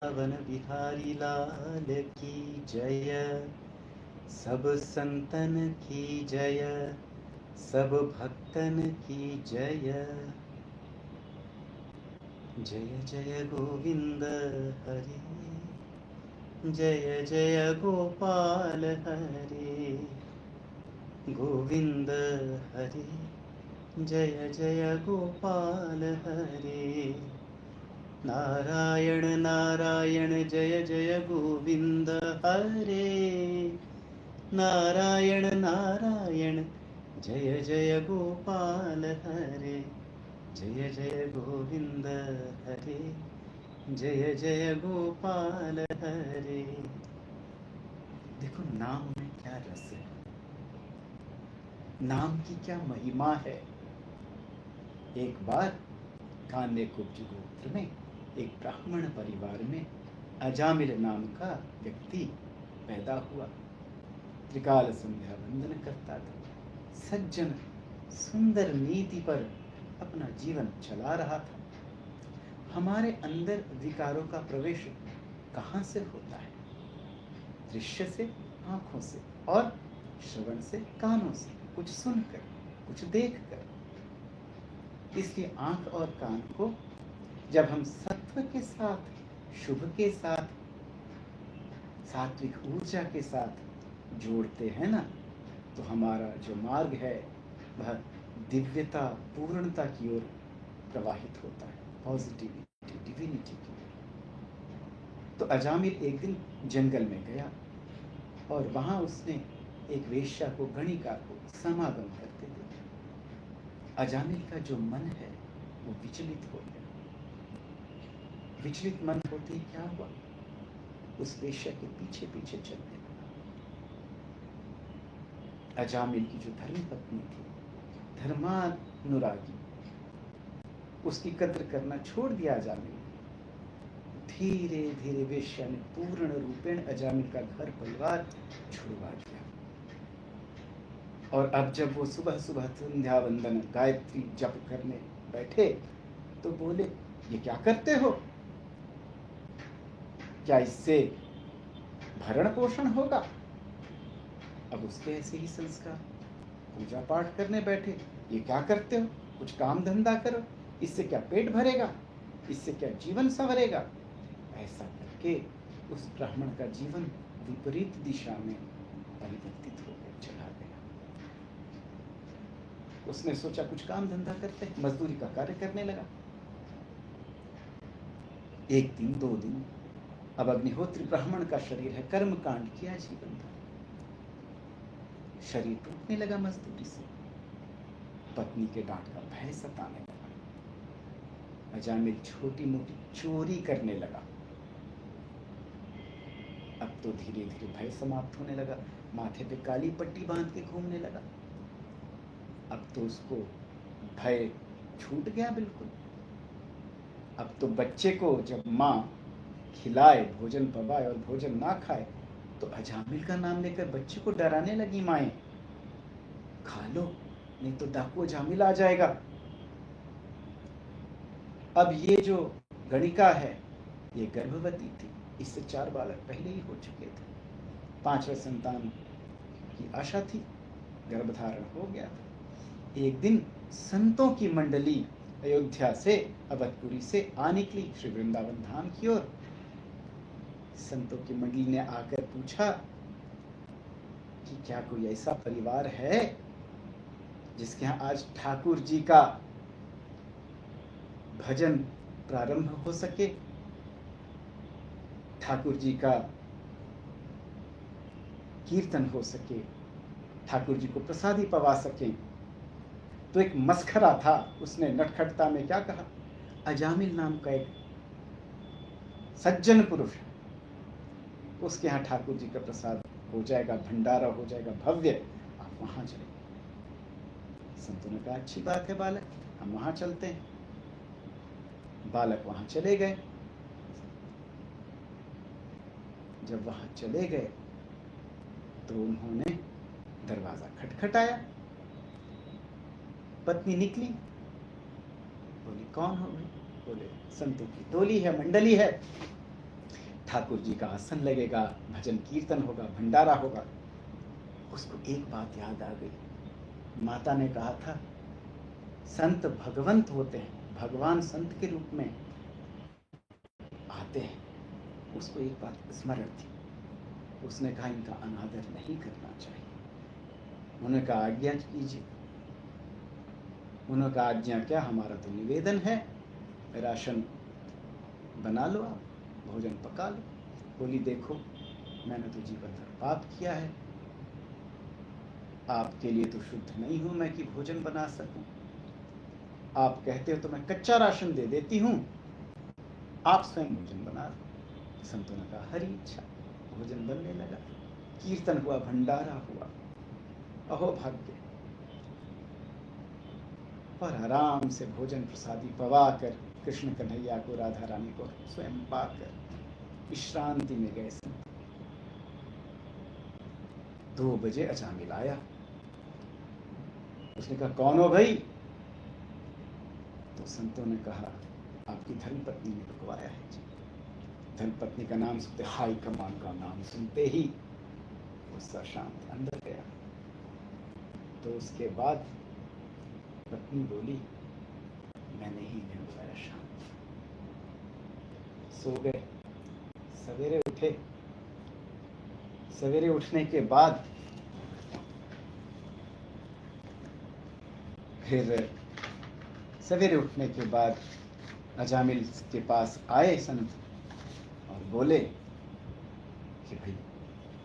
वृंदावन बिहारी लाल की जय। सब संतन की जय, सब भक्तन की जय। जय जय गोविंद हरे, जय जय गोपाल हरे। गोविंद हरे, जय जय गोपाल हरे। नारायण नारायण जय जय गोविंद हरे। नारायण नारायण जय जय गोपाल हरे। जय जय गोविंद हरे, जय जय गोपाल हरे। देखो नाम में क्या रस है, नाम की क्या महिमा है। एक बार कान्यकुब्ज गोत्र में एक ब्राह्मण परिवार में अजामिल नाम का व्यक्ति पैदा हुआ। त्रिकाल संध्या वंदन करता था, सज्जन सुंदर नीति पर अपना जीवन चला रहा था। हमारे अंदर विकारों का प्रवेश कहाँ से होता है? दृश्य से, आंखों से, और श्रवण से, कानों से, कुछ सुनकर, कुछ देखकर। इसलिए आंख और कान को जब हम सत्व के साथ, शुभ के साथ, सात्विक ऊर्जा के साथ जोड़ते हैं ना, तो हमारा जो मार्ग है वह दिव्यता, पूर्णता की ओर प्रवाहित होता है, पॉजिटिविटी, डिविनिटी की। तो अजामिल एक दिन जंगल में गया और वहां उसने एक वेश्या को, गणिका को समागम करते देखा। अजामिल का जो मन है वो विचलित हो गया। विचलित मन होते ही क्या हुआ? उस वेश्या के पीछे पीछे चलने लगा। अजामिल की जो धर्म पत्नी थी, धर्मानुरागी, उसकी कद्र करना छोड़ दिया अजामिल। धीरे धीरे वेश्या ने पूर्ण रूपेण अजामिल का घर परिवार छुड़वा दिया। और अब जब वो सुबह सुबह संध्या वंदन, गायत्री जप करने बैठे तो बोले, ये क्या करते हो? क्या इससे भरण पोषण होगा? अब उसके ऐसे ही संस्कार। पूजा पाठ करने बैठे, ये क्या करते हो? कुछ काम धंधा करो, इससे क्या पेट भरेगा? इससे क्या जीवन संवरेगा? ऐसा करके उस ब्राह्मण का जीवन विपरीत दिशा में परिवर्तित हो गया, चला गया। उसने सोचा कुछ काम धंधा करते हैं, मजदूरी का कार्य करने लगा। एक दिन, दो दिन, अब अग्निहोत्री ब्राह्मण का शरीर है, कर्म कांड किया जीवन भर, शरीर टूटने लगा मजदूरी से। पत्नी के डांट का भय सताने लगा। अजामिल छोटी मोटी चोरी करने लगा। अब तो धीरे धीरे भय समाप्त होने लगा। माथे पे काली पट्टी बांध के घूमने लगा। अब तो उसको भय छूट गया बिल्कुल। अब तो बच्चे को जब माँ खिलाए, भोजन पवाए और भोजन ना खाए तो अजामिल का नाम लेकर बच्चे को डराने लगी माएं, खा लो नहीं तो डाकू अजामिल आ जाएगा। अब ये जो गणिका है ये गर्भवती थी, इससे 4 बालक पहले ही हो चुके थे। 5वें संतान की आशा थी, गर्भधारण हो गया था। एक दिन संतों की मंडली अयोध्या से, अवधपुरी से आ निकली श्री वृंदावन धाम की ओर। संतों की मंडली ने आकर पूछा कि क्या कोई ऐसा परिवार है जिसके यहाँ आज ठाकुर जी का भजन प्रारंभ हो सके, ठाकुर जी का कीर्तन हो सके, ठाकुर जी को प्रसादी पवा सके। तो एक मस्खरा था, उसने नटखटता में क्या कहा, अजामिल नाम का एक सज्जन पुरुष, उसके यहाँ ठाकुर जी का प्रसाद हो जाएगा, भंडारा हो जाएगा भव्य, आप वहां जाइए। संतों ने कहा अच्छी बात है बालक, हम वहां चलते हैं। बालक वहां चले गए। जब वहां चले गए तो उन्होंने दरवाजा खटखटाया। पत्नी निकली, बोली कौन हो? बोले संतों की टोली है, मंडली है। ठाकुर जी का आसन लगेगा, भजन कीर्तन होगा, भंडारा होगा। उसको एक बात याद आ गई। माता ने कहा था संत भगवंत होते हैं, भगवान संत के रूप में आते हैं। उसको एक बात स्मरण थी। उसने कहा इनका अनादर नहीं करना चाहिए। उन्होंने कहा आज्ञा कीजिए। उन्होंने कहा आज्ञा क्या, हमारा तो निवेदन है, राशन बना लो, आप भोजन पका लो। बोली देखो मैंने तो जीवन भर पाप किया है, आपके लिए तो शुद्ध नहीं हूं मैं कि भोजन बना सकूं। आप कहते हो तो मैं कच्चा राशन दे देती हूं, आप स्वयं भोजन बना लो। संतों ने कहा हरी इच्छा। भोजन बनने लगा, कीर्तन हुआ, भंडारा हुआ। अहो भाग्य। और आराम से भोजन प्रसादी पवा कर कृष्ण कन्हैया को, राधा रानी को स्वयं पाकर विश्रांति में गए। 2 बजे अजामिल आया। उसने कहा कौन हो भाई? तो संतों ने कहा आपकी धर्मपत्नी ने रुकवाया है जी। धर्मपत्नी का नाम सुनते, हाई कमान का नाम सुनते ही गुस्सा शांत अंदर गया। तो उसके बाद पत्नी बोली मैंने ही इन्हें बुलाया। शांत सो गए। सवेरे उठे। सवेरे उठने के बाद अजामिल के पास आए संत और बोले कि भाई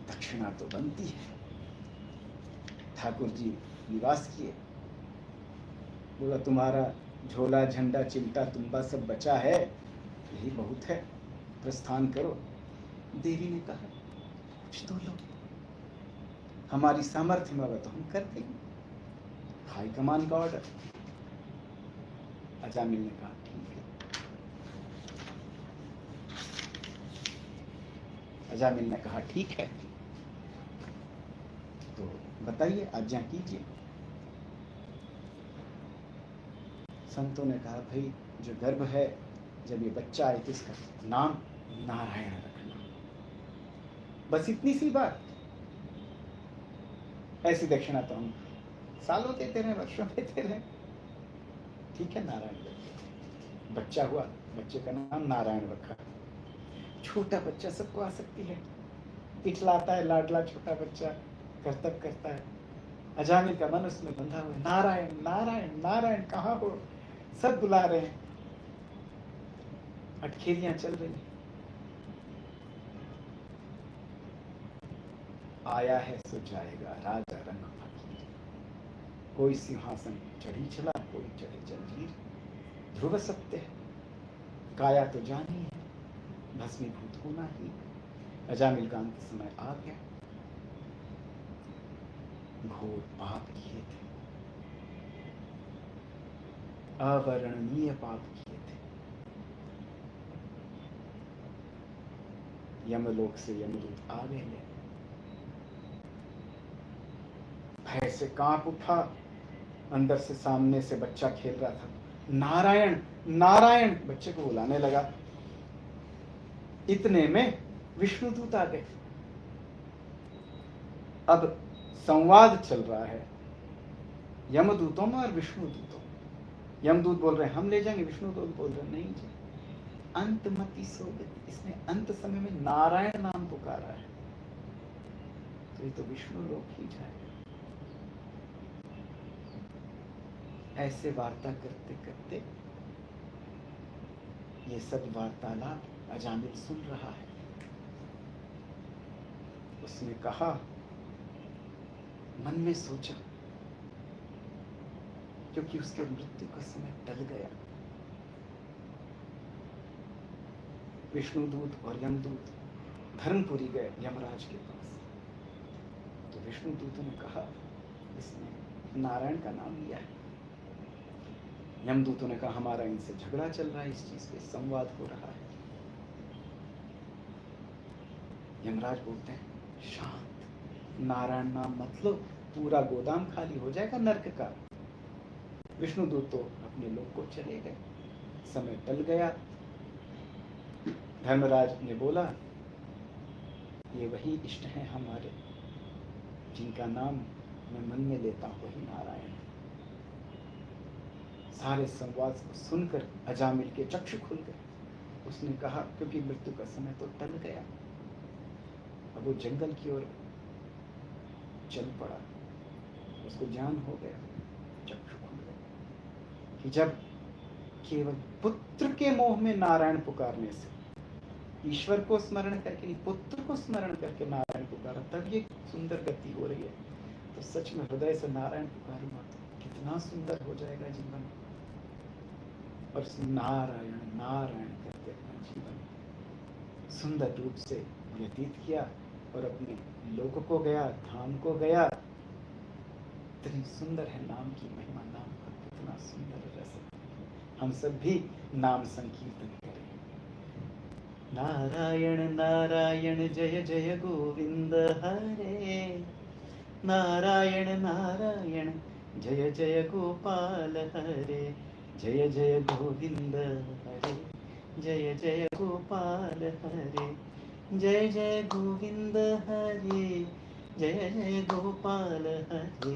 दक्षिणा तो बनती है। ठाकुर जी निवास किए। बोला तुम्हारा झोला झंडा चिमटा तुम्बा सब बचा है, यही बहुत है, प्रस्थान करो। देवी ने कहा कुछ तो लो, हमारी सामर्थ्य में तो हम कर देंगे, हाई कमान का ऑर्डर। अजामिल ने कहा ठीक है। अजामिल ने कहा ठीक है, तो बताइए आज्ञा कीजिए। संतों ने कहा भाई जो गर्भ है, जब ये बच्चा आए तो इसका नाम नारायण रखना। बस इतनी सी बात। ऐसी दक्षिणा तो हम सालों देते रहे, वर्षों देते रहे। ठीक है नारायण। बच्चा हुआ, बच्चे का नाम नारायण रखा। छोटा बच्चा सबको आ सकती है, इठलाता है लाडला छोटा बच्चा, करतब करता है। अजामिल का मन उसमें बंधा हुआ, नारायण नारायण नारायण कहाँ हो, सब बुला रहे हैं, अटखेलियां चल रही। आया है सो जाएगा, राजा रंग फकीर। कोई सिंहासन चढ़ी चला, कोई चढ़े जंजीर। ध्रुव सत्य है, काया तो जानी है, भस्मीभूत होना ही। अजामिल का अंत समय आ गया। घोर पाप किए थे, अवर्णनीय पाप किए थे। यमलोक से यमदूत आ गए। भय से कांप उठा। अंदर से सामने से बच्चा खेल रहा था, नारायण नारायण बच्चे को बुलाने लगा। इतने में विष्णुदूत आ गए। अब संवाद चल रहा है यमदूतों में और विष्णुदूतों। यमदूत बोल रहे हैं हम ले जाएंगे, विष्णुदूत बोल रहे हैं नहीं जी, अंतमति सोगति। इसने अंत समय में नारायण नाम पुकारा है, तो ये तो विष्णु लोक ही जाएगा। ऐसे वार्ता करते करते ये सब वार्तालाप अजामिल सुन रहा है। उसने कहा, मन में सोचा, क्योंकि उसके मृत्यु का समय टल गया। विष्णुदूत और यमदूत धर्मपुरी गए यमराज के पास। तो विष्णुदूतों ने कहा इसने नारायण का नाम लिया है। यमदूतों ने कहा हमारा इनसे झगड़ा चल रहा है, इस चीज पे संवाद हो रहा है। यमराज बोलते हैं शांत, नारायण नाम मत लो, पूरा गोदाम खाली हो जाएगा नरक का। विष्णुदूत तो अपने लोक को चले गए, समय टल गया। धर्मराज ने बोला ये वही इष्ट हैं हमारे, जिनका नाम मैं मन में लेता हूँ वही नारायण है। सारे संवाद को सुनकर अजामिल के चक्षु खुल गए। उसने कहा, क्योंकि मृत्यु का समय तो टल गया, अब वो जंगल की ओर चल पड़ा, उसको ज्ञान हो गया, चक्षु खुल गए कि जब केवल पुत्र के मोह में नारायण पुकारने से, ईश्वर को स्मरण करके नहीं, पुत्र को स्मरण करके नारायण पुकारा, तब ये सुंदर गति हो रही है। तो सच में हृदय से नारायण पुकारूंगा तो कितना सुंदर हो जाएगा जीवन। और नारायण नारायण करके अपना जीवन सुंदर रूप से व्यतीत किया और अपने लोक को गया, धाम को गया। इतनी सुंदर है नाम की महिमा, नाम का कितना सुंदर रस। हम सब भी नाम संकीर्तन करें। नारायण नारायण जय जय गोविंद हरे, नारायण नारायण जय जय गोपाल हरे, जय जय गोविंद हरे, जय जय गोपाल हरे, जय जय गोविंद हरे, जय जय गोपाल हरे,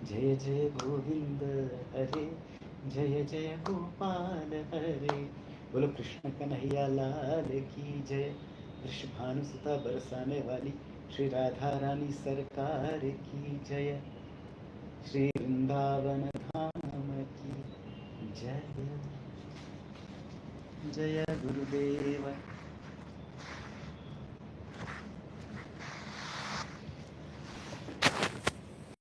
जय जय गोविंद हरे, जय जय गोपाल हरे। बोलो कृष्ण कन्हैया लाल की जय। वृषभानुसुता बरसाने वाली श्री राधा रानी सरकार की जय। श्री वृंदावन धाम की जय। जय गुरुदेव।